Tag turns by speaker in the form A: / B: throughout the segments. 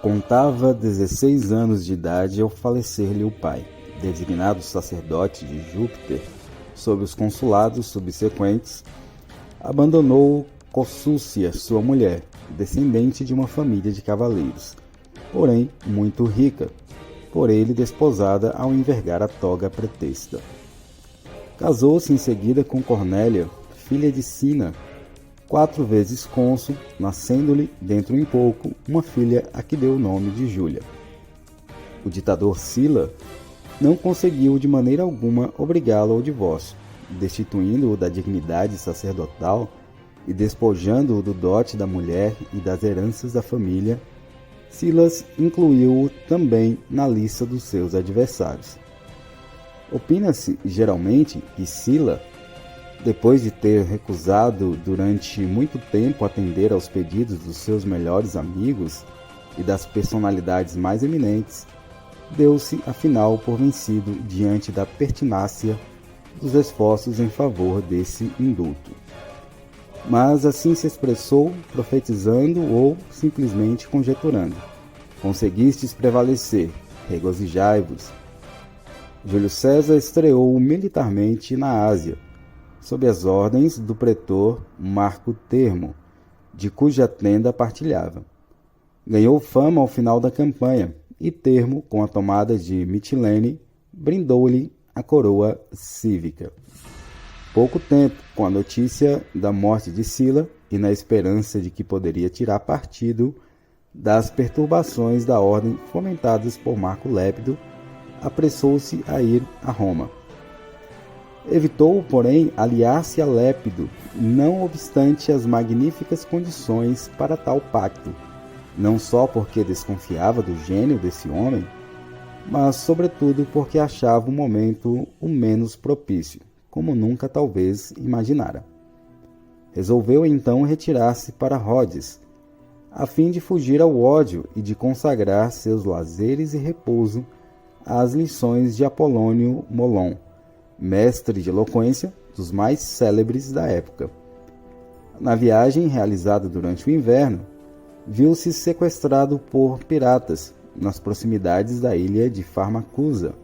A: Contava 16 anos de idade ao falecer-lhe o pai, designado sacerdote de Júpiter. Sob os consulados subsequentes, abandonou Cossúcia, sua mulher, descendente de uma família de cavaleiros, porém muito rica, por ele desposada ao envergar a toga pretexta. Casou-se em seguida com Cornélia, filha de Sina, 4 vezes cônsul, nascendo-lhe, dentro em pouco, uma filha a que deu o nome de Júlia. O ditador Sila não conseguiu de maneira alguma obrigá-lo ao divórcio, destituindo-o da dignidade sacerdotal e despojando-o do dote da mulher e das heranças da família. Silas incluiu-o também na lista dos seus adversários. Opina-se geralmente que Sila, depois de ter recusado durante muito tempo atender aos pedidos dos seus melhores amigos e das personalidades mais eminentes, deu-se afinal por vencido diante da pertinácia dos esforços em favor desse indulto. Mas assim se expressou, profetizando ou simplesmente conjeturando. Conseguistes prevalecer, regozijai-vos. Júlio César estreou militarmente na Ásia, sob as ordens do pretor Marco Termo, de cuja tenda partilhava. Ganhou fama ao final da campanha, e Termo, com a tomada de Mitilene, brindou-lhe a coroa cívica. Pouco tempo, com a notícia da morte de Sila e na esperança de que poderia tirar partido das perturbações da ordem fomentadas por Marco Lépido, apressou-se a ir a Roma. Evitou, porém, aliar-se a Lépido, não obstante as magníficas condições para tal pacto, não só porque desconfiava do gênio desse homem, mas sobretudo porque achava o momento o menos propício, como nunca talvez imaginara. Resolveu então retirar-se para Rhodes, a fim de fugir ao ódio e de consagrar seus lazeres e repouso às lições de Apolônio Molon, mestre de eloquência dos mais célebres da época. Na viagem realizada durante o inverno, viu-se sequestrado por piratas nas proximidades da ilha de Farmacusa,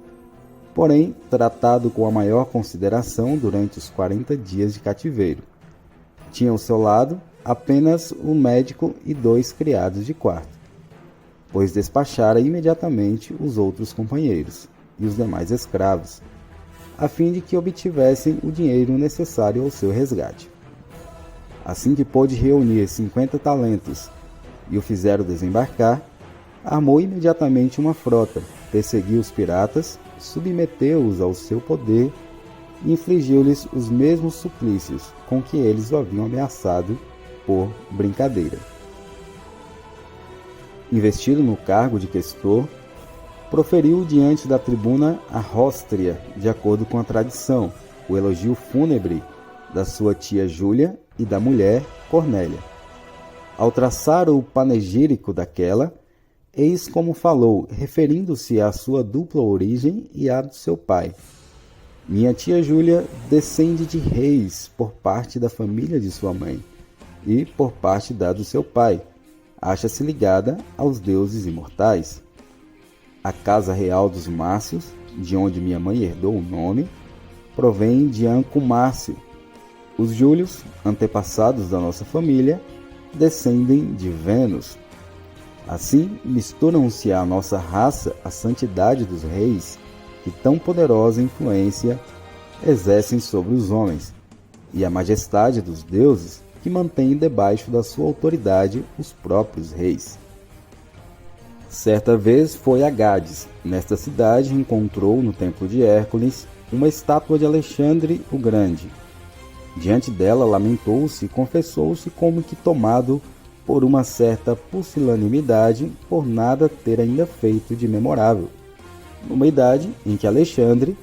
A: porém tratado com a maior consideração durante os 40 dias de cativeiro. Tinha ao seu lado apenas um médico e 2 criados de quarto, pois despachara imediatamente os outros companheiros e os demais escravos, a fim de que obtivessem o dinheiro necessário ao seu resgate. Assim que pôde reunir 50 talentos e o fizeram desembarcar, armou imediatamente uma frota, perseguiu os piratas, submeteu-os ao seu poder e infligiu-lhes os mesmos suplícios com que eles o haviam ameaçado por brincadeira. Investido no cargo de questor, proferiu diante da tribuna a róstria, de acordo com a tradição, o elogio fúnebre da sua tia Júlia e da mulher Cornélia. Ao traçar o panegírico daquela, eis como falou, referindo-se à sua dupla origem e à do seu pai. Minha tia Júlia descende de reis por parte da família de sua mãe e por parte da do seu pai. Acha-se ligada aos deuses imortais. A casa real dos Márcios, de onde minha mãe herdou o nome, provém de Anco Márcio. Os Júlios, antepassados da nossa família, descendem de Vênus. Assim, misturam-se à nossa raça a santidade dos reis, que tão poderosa influência exercem sobre os homens, e a majestade dos deuses, que mantêm debaixo da sua autoridade os próprios reis. Certa vez foi a Gades. Nesta cidade encontrou, no templo de Hércules, uma estátua de Alexandre o Grande. Diante dela lamentou-se e confessou-se como que tomado por uma certa pusilanimidade por nada ter ainda feito de memorável, numa idade em que Alexandre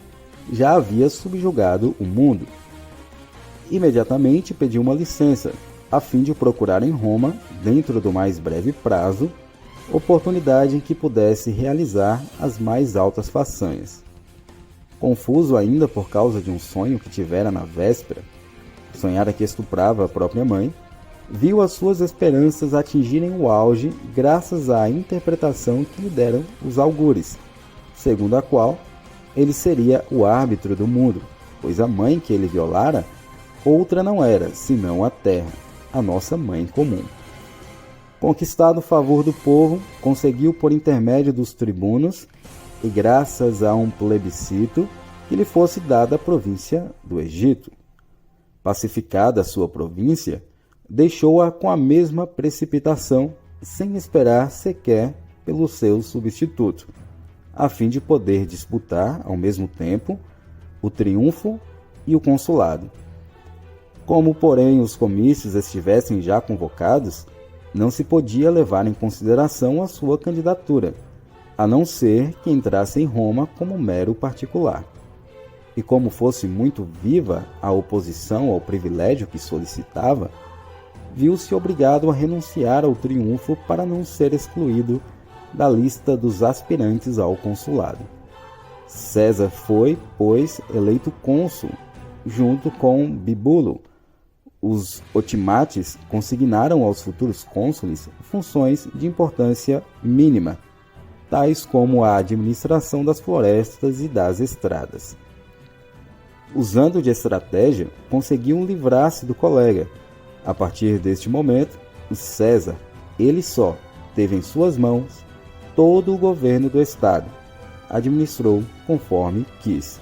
A: já havia subjugado o mundo. Imediatamente pediu uma licença, a fim de procurar em Roma, dentro do mais breve prazo, oportunidade em que pudesse realizar as mais altas façanhas. Confuso ainda por causa de um sonho que tivera na véspera, sonhara que estuprava a própria mãe, viu as suas esperanças atingirem o auge graças à interpretação que lhe deram os augures, segundo a qual ele seria o árbitro do mundo, pois a mãe que ele violara outra não era, senão a terra, a nossa mãe comum. Conquistado o favor do povo, conseguiu por intermédio dos tribunos e graças a um plebiscito que lhe fosse dada a província do Egito. Pacificada a sua província, deixou-a com a mesma precipitação, sem esperar sequer pelo seu substituto, a fim de poder disputar, ao mesmo tempo, o triunfo e o consulado. Como, porém, os comícios estivessem já convocados, não se podia levar em consideração a sua candidatura, a não ser que entrasse em Roma como mero particular. E como fosse muito viva a oposição ao privilégio que solicitava, viu-se obrigado a renunciar ao triunfo para não ser excluído da lista dos aspirantes ao consulado. César foi, pois, eleito cônsul, junto com Bíbulo. Os otimates consignaram aos futuros cônsules funções de importância mínima, tais como a administração das florestas e das estradas. Usando de estratégia, conseguiam livrar-se do colega. A partir deste momento, César, ele só, teve em suas mãos todo o governo do Estado. Administrou conforme quis.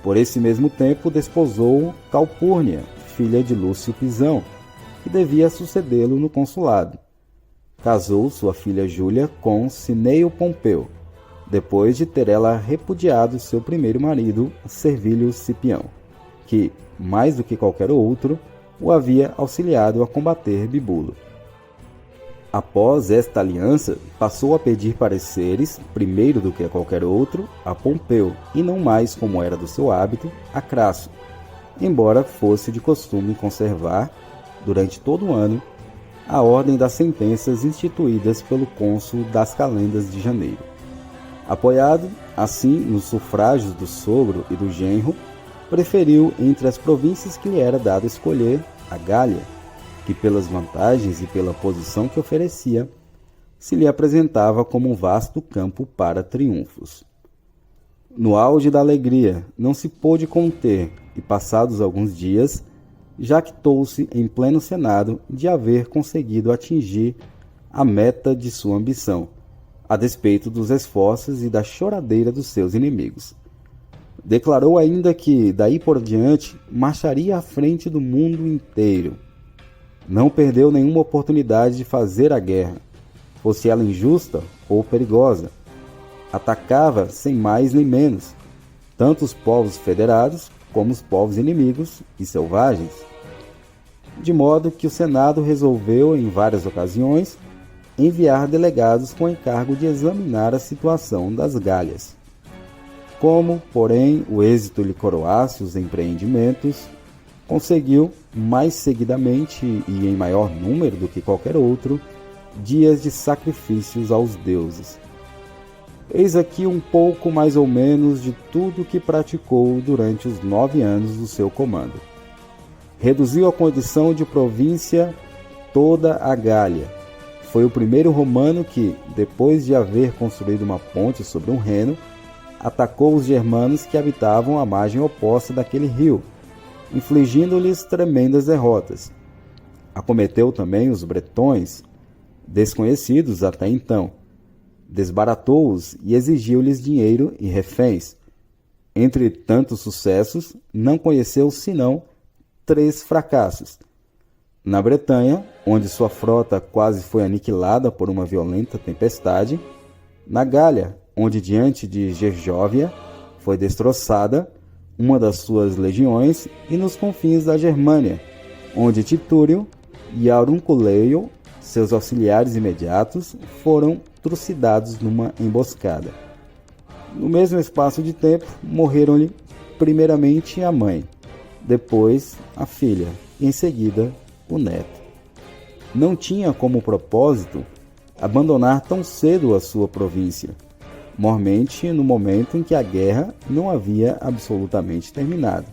A: Por esse mesmo tempo, desposou Calpurnia, filha de Lúcio Pisão, que devia sucedê-lo no consulado. Casou sua filha Júlia com Cineio Pompeu, depois de ter ela repudiado seu primeiro marido, Servilio Cipião, que, mais do que qualquer outro, o havia auxiliado a combater Bíbulo. Após esta aliança, passou a pedir pareceres, primeiro do que a qualquer outro, a Pompeu, e não mais, como era do seu hábito, a Crasso, embora fosse de costume conservar, durante todo o ano, a ordem das sentenças instituídas pelo cônsul das Calendas de Janeiro. Apoiado, assim, nos sufrágios do sogro e do genro, preferiu entre as províncias que lhe era dado escolher a Gália, que pelas vantagens e pela posição que oferecia, se lhe apresentava como um vasto campo para triunfos. No auge da alegria, não se pôde conter, e passados alguns dias, jactou-se em pleno Senado de haver conseguido atingir a meta de sua ambição, a despeito dos esforços e da choradeira dos seus inimigos. Declarou ainda que, daí por diante, marcharia à frente do mundo inteiro. Não perdeu nenhuma oportunidade de fazer a guerra, fosse ela injusta ou perigosa. Atacava, sem mais nem menos, tanto os povos federados como os povos inimigos e selvagens. De modo que o Senado resolveu, em várias ocasiões, enviar delegados com encargo de examinar a situação das Gálias. Como, porém, o êxito lhe coroasse os empreendimentos, conseguiu, mais seguidamente e em maior número do que qualquer outro, dias de sacrifícios aos deuses. Eis aqui um pouco mais ou menos de tudo que praticou durante os 9 anos do seu comando. Reduziu a condição de província toda a Gália. Foi o primeiro romano que, depois de haver construído uma ponte sobre um reno, atacou os germanos que habitavam a margem oposta daquele rio, infligindo-lhes tremendas derrotas. Acometeu também os bretões, desconhecidos até então. Desbaratou-os e exigiu-lhes dinheiro e reféns. Entre tantos sucessos, não conheceu senão 3 fracassos. Na Bretanha, onde sua frota quase foi aniquilada por uma violenta tempestade, na Gália, onde diante de Gergóvia foi destroçada uma das suas legiões, e nos confins da Germânia, onde Titúrio e Aurunculeio, seus auxiliares imediatos, foram trucidados numa emboscada. No mesmo espaço de tempo, morreram-lhe primeiramente a mãe, depois a filha, e em seguida o neto. Não tinha como propósito abandonar tão cedo a sua província, mormente no momento em que a guerra não havia absolutamente terminado.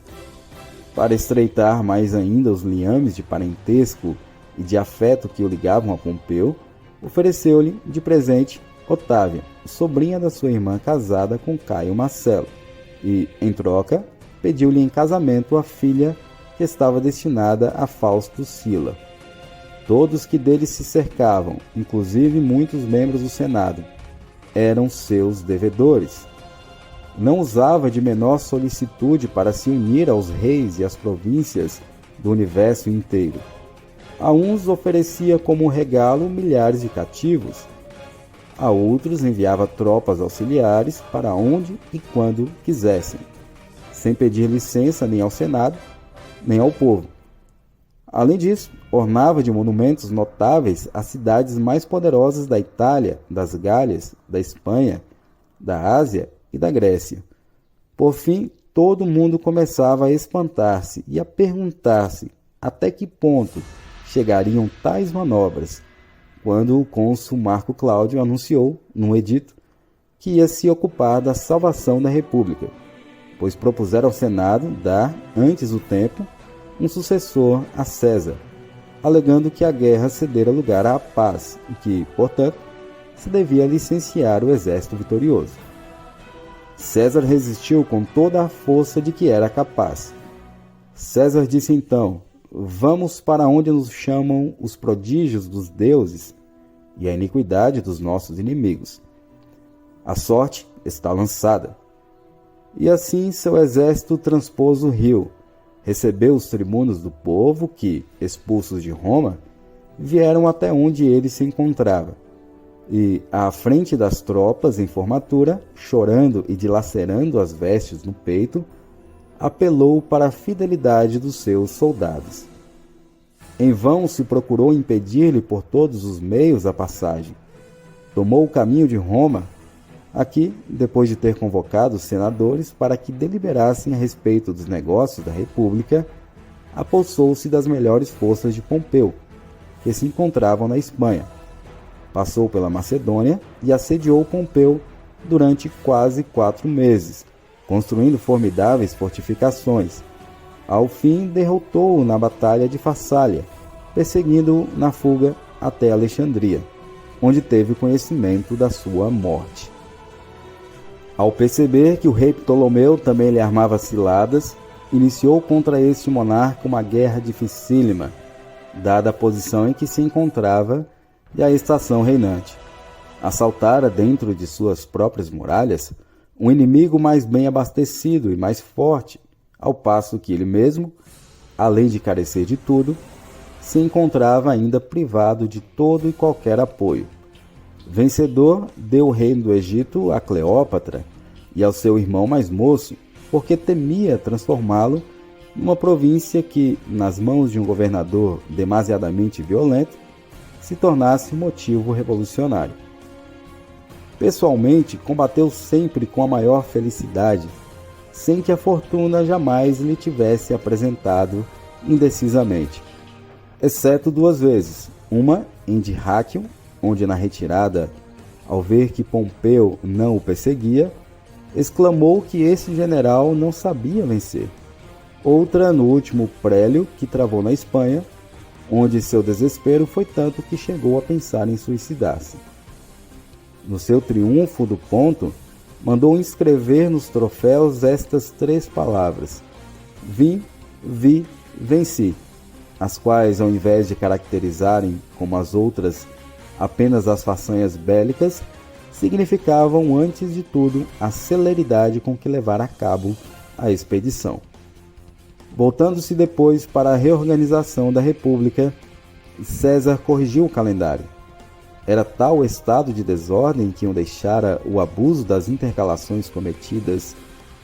A: Para estreitar mais ainda os liames de parentesco e de afeto que o ligavam a Pompeu, ofereceu-lhe de presente Otávia, sobrinha da sua irmã casada com Caio Marcelo, e, em troca, pediu-lhe em casamento a filha que estava destinada a Fausto Sila. Todos que dele se cercavam, inclusive muitos membros do Senado, eram seus devedores. Não usava de menor solicitude para se unir aos reis e às províncias do universo inteiro. A uns oferecia como regalo milhares de cativos, a outros enviava tropas auxiliares para onde e quando quisessem, sem pedir licença nem ao Senado, nem ao povo. Além disso, ornava de monumentos notáveis as cidades mais poderosas da Itália, das Gálias, da Espanha, da Ásia e da Grécia. Por fim, todo mundo começava a espantar-se e a perguntar-se até que ponto chegariam tais manobras, quando o cônsul Marco Cláudio anunciou, num edito, que ia se ocupar da salvação da República, pois propusera ao Senado dar, antes do tempo, um sucessor a César, alegando que a guerra cedera lugar à paz e que, portanto, se devia licenciar o exército vitorioso. César resistiu com toda a força de que era capaz. César disse então: vamos para onde nos chamam os prodígios dos deuses e a iniquidade dos nossos inimigos. A sorte está lançada. E assim seu exército transpôs o rio, recebeu os tribunos do povo que, expulsos de Roma, vieram até onde ele se encontrava, e, à frente das tropas em formatura, chorando e dilacerando as vestes no peito, apelou para a fidelidade dos seus soldados. Em vão se procurou impedir-lhe por todos os meios a passagem. Tomou o caminho de Roma. Aqui, depois de ter convocado os senadores para que deliberassem a respeito dos negócios da República, apossou-se das melhores forças de Pompeu, que se encontravam na Espanha. Passou pela Macedônia e assediou Pompeu durante quase 4 meses, construindo formidáveis fortificações. Ao fim, derrotou-o na Batalha de Farsália, perseguindo-o na fuga até Alexandria, onde teve conhecimento da sua morte. Ao perceber que o rei Ptolomeu também lhe armava ciladas, iniciou contra este monarca uma guerra dificílima, dada a posição em que se encontrava e a estação reinante. Assaltara dentro de suas próprias muralhas um inimigo mais bem abastecido e mais forte, ao passo que ele mesmo, além de carecer de tudo, se encontrava ainda privado de todo e qualquer apoio. Vencedor, deu o reino do Egito a Cleópatra e ao seu irmão mais moço, porque temia transformá-lo numa província que, nas mãos de um governador demasiadamente violento, se tornasse motivo revolucionário. Pessoalmente, combateu sempre com a maior felicidade, sem que a fortuna jamais lhe tivesse apresentado indecisamente, exceto 2 vezes, uma em Dyrrachium, onde na retirada, ao ver que Pompeu não o perseguia, exclamou que esse general não sabia vencer. Outra no último prélio que travou na Espanha, onde seu desespero foi tanto que chegou a pensar em suicidar-se. No seu triunfo do Ponto, mandou inscrever nos troféus estas 3 palavras: vim, vi, venci, as quais, ao invés de caracterizarem, como as outras, apenas as façanhas bélicas, significavam, antes de tudo, a celeridade com que levar a cabo a expedição. Voltando-se depois para a reorganização da República, César corrigiu o calendário. Era tal o estado de desordem que o deixara o abuso das intercalações cometidas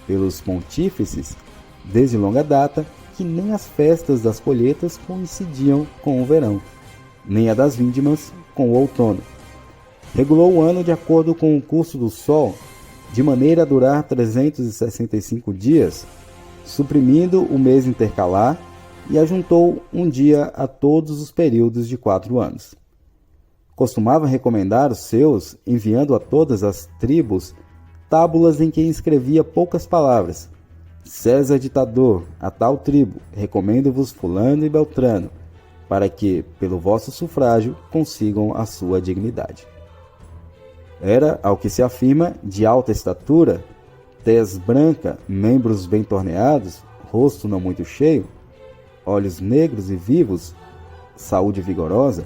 A: pelos pontífices desde longa data, que nem as festas das colheitas coincidiam com o verão, nem a das vindimas com o outono. Regulou o ano de acordo com o curso do Sol, de maneira a durar 365 dias, suprimindo o mês intercalar, e ajuntou um dia a todos os períodos de 4 anos. Costumava recomendar os seus, enviando a todas as tribos tábulas em que escrevia poucas palavras: César ditador, a tal tribo, recomendo-vos fulano e beltrano, para que, pelo vosso sufrágio, consigam a sua dignidade. Era, ao que se afirma, de alta estatura, tez branca, membros bem torneados, rosto não muito cheio, olhos negros e vivos, saúde vigorosa.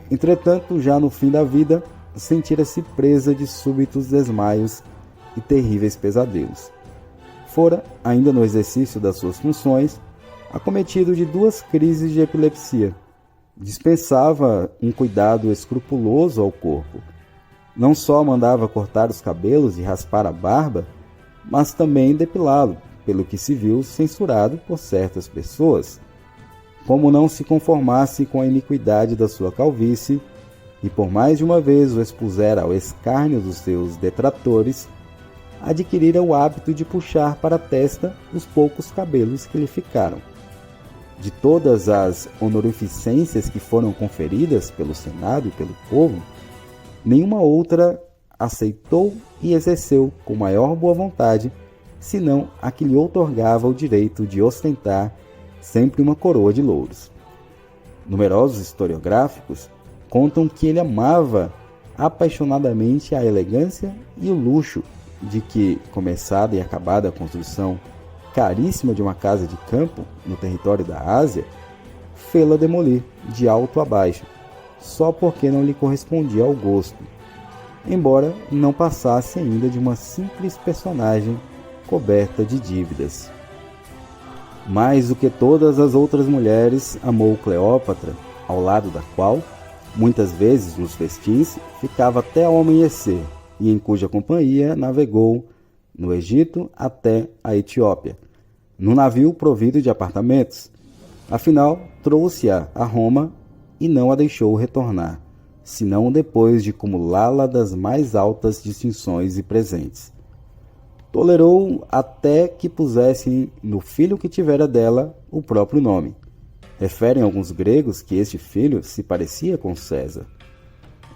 A: Entretanto, já no fim da vida, sentira-se presa de súbitos desmaios e terríveis pesadelos. Fora, ainda no exercício das suas funções, acometido de 2 crises de epilepsia. Dispensava um cuidado escrupuloso ao corpo. Não só mandava cortar os cabelos e raspar a barba, mas também depilá-lo, pelo que se viu censurado por certas pessoas. Como não se conformasse com a iniquidade da sua calvície, e por mais de uma vez o expusera ao escárnio dos seus detratores, adquirira o hábito de puxar para a testa os poucos cabelos que lhe ficaram. De todas as honorificências que foram conferidas pelo Senado e pelo povo, nenhuma outra aceitou e exerceu com maior boa vontade, senão a que lhe outorgava o direito de ostentar sempre uma coroa de louros. Numerosos historiográficos contam que ele amava apaixonadamente a elegância e o luxo de que, começada e acabada a construção caríssima de uma casa de campo no território da Ásia, fê-la demolir de alto a baixo, só porque não lhe correspondia ao gosto, embora não passasse ainda de uma simples personagem coberta de dívidas. Mais do que todas as outras mulheres, amou Cleópatra, ao lado da qual, muitas vezes nos festins, ficava até ao amanhecer, e em cuja companhia navegou no Egito até a Etiópia, num navio provido de apartamentos. Afinal, trouxe-a a Roma e não a deixou retornar, senão depois de cumulá-la das mais altas distinções e presentes. Tolerou até que pusessem no filho que tivera dela o próprio nome. Referem alguns gregos que este filho se parecia com César,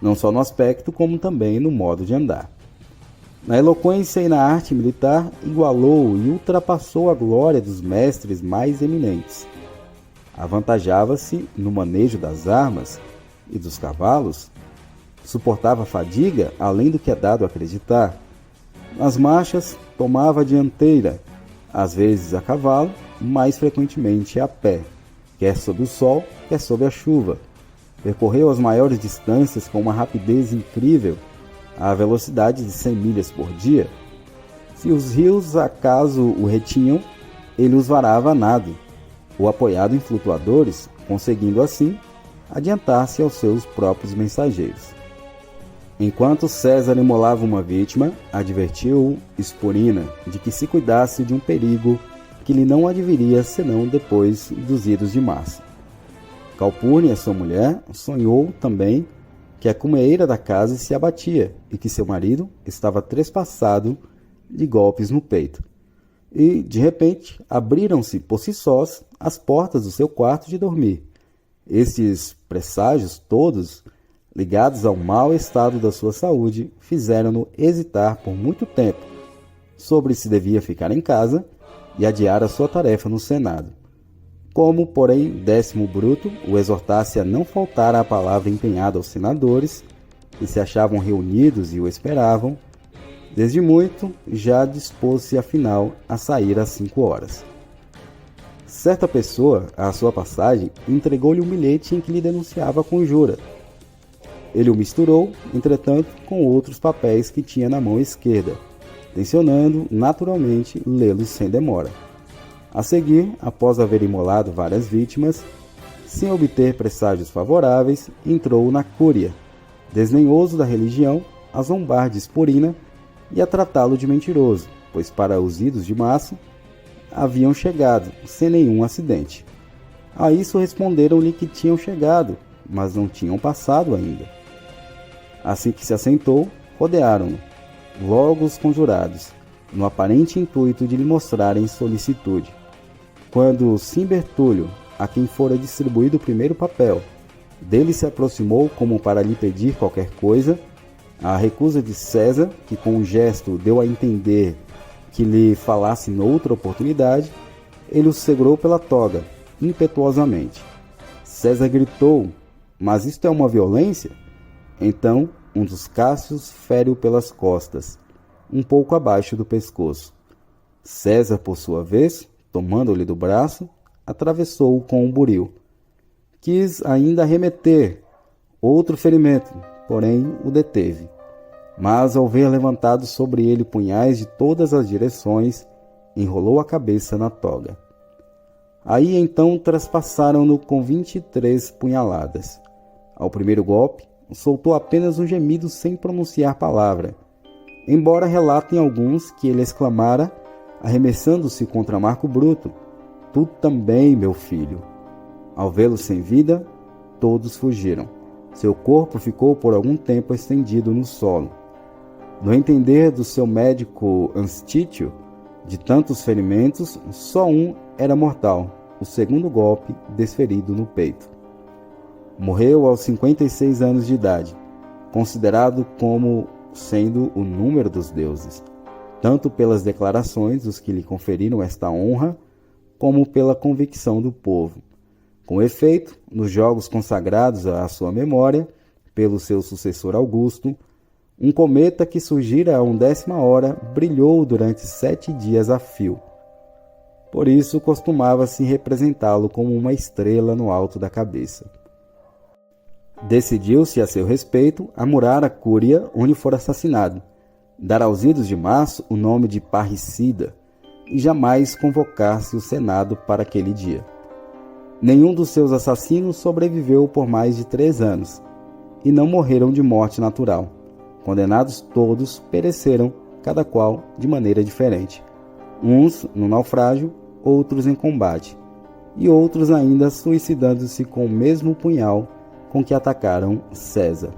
A: não só no aspecto, como também no modo de andar. Na eloquência e na arte militar, igualou e ultrapassou a glória dos mestres mais eminentes. Avantajava-se no manejo das armas e dos cavalos, suportava fadiga além do que é dado a acreditar. Nas marchas, tomava a dianteira, às vezes a cavalo, mais frequentemente a pé, quer sob o sol, quer sob a chuva. Percorreu as maiores distâncias com uma rapidez incrível, à velocidade de 100 milhas por dia. Se os rios acaso o retinham, ele os varava a nado, ou apoiado em flutuadores, conseguindo assim adiantar-se aos seus próprios mensageiros. Enquanto César imolava uma vítima, advertiu Esporina de que se cuidasse de um perigo que lhe não adviria senão depois dos idos de março. Calpurnia, sua mulher, sonhou também que a cumeira da casa se abatia e que seu marido estava trespassado de golpes no peito. E, de repente, abriram-se por si sós as portas do seu quarto de dormir. Estes presságios todos, ligados ao mau estado da sua saúde, fizeram-no hesitar por muito tempo sobre se devia ficar em casa e adiar a sua tarefa no Senado. Como, porém, Décimo Bruto o exortasse a não faltar à palavra empenhada aos senadores, que se achavam reunidos e o esperavam, desde muito já dispôs-se afinal a sair às 5 horas. Certa pessoa, à sua passagem, entregou-lhe um bilhete em que lhe denunciava a conjura. Ele o misturou, entretanto, com outros papéis que tinha na mão esquerda, tencionando, naturalmente, lê-los sem demora. A seguir, após haver imolado várias vítimas, sem obter presságios favoráveis, entrou na Cúria, desdenhoso da religião, a zombar de Esporina e a tratá-lo de mentiroso, pois para os idos de março haviam chegado, sem nenhum acidente. A isso responderam-lhe que tinham chegado, mas não tinham passado ainda. Assim que se assentou, rodearam-no, logo os conjurados, no aparente intuito de lhe mostrarem solicitude. Quando Simbertúlio, a quem fora distribuído o primeiro papel, dele se aproximou como para lhe pedir qualquer coisa, a recusa de César, que com um gesto deu a entender que lhe falasse noutra oportunidade, ele o segurou pela toga, impetuosamente. César gritou: "Mas isto é uma violência?" Então, um dos Cássios fere-o pelas costas, um pouco abaixo do pescoço. César, por sua vez, tomando-lhe do braço, atravessou-o com um buril. Quis ainda arremeter outro ferimento, porém o deteve. Mas, ao ver levantados sobre ele punhais de todas as direções, enrolou a cabeça na toga. Aí então traspassaram-no com 23 punhaladas. Ao primeiro golpe, soltou apenas um gemido sem pronunciar palavra, embora relatem alguns que ele exclamara, arremessando-se contra Marco Bruto: "Tu também, meu filho." Ao vê-lo sem vida, todos fugiram. Seu corpo ficou por algum tempo estendido no solo. No entender do seu médico Anstítio, de tantos ferimentos, só um era mortal, o segundo golpe desferido no peito. Morreu aos 56 anos de idade, considerado como sendo o número dos deuses, tanto pelas declarações dos que lhe conferiram esta honra, como pela convicção do povo. Com efeito, nos jogos consagrados à sua memória, pelo seu sucessor Augusto, um cometa que surgira a 1/10 hora brilhou durante 7 dias a fio. Por isso costumava-se representá-lo como uma estrela no alto da cabeça. Decidiu-se a seu respeito a murar a Cúria onde for assassinado, dar aos idos de março o nome de parricida e jamais convocar-se o Senado para aquele dia. Nenhum dos seus assassinos sobreviveu por mais de 3 anos e não morreram de morte natural. Condenados todos pereceram, cada qual de maneira diferente. Uns no naufrágio, outros em combate, e outros ainda suicidando-se com o mesmo punhal com que atacaram César.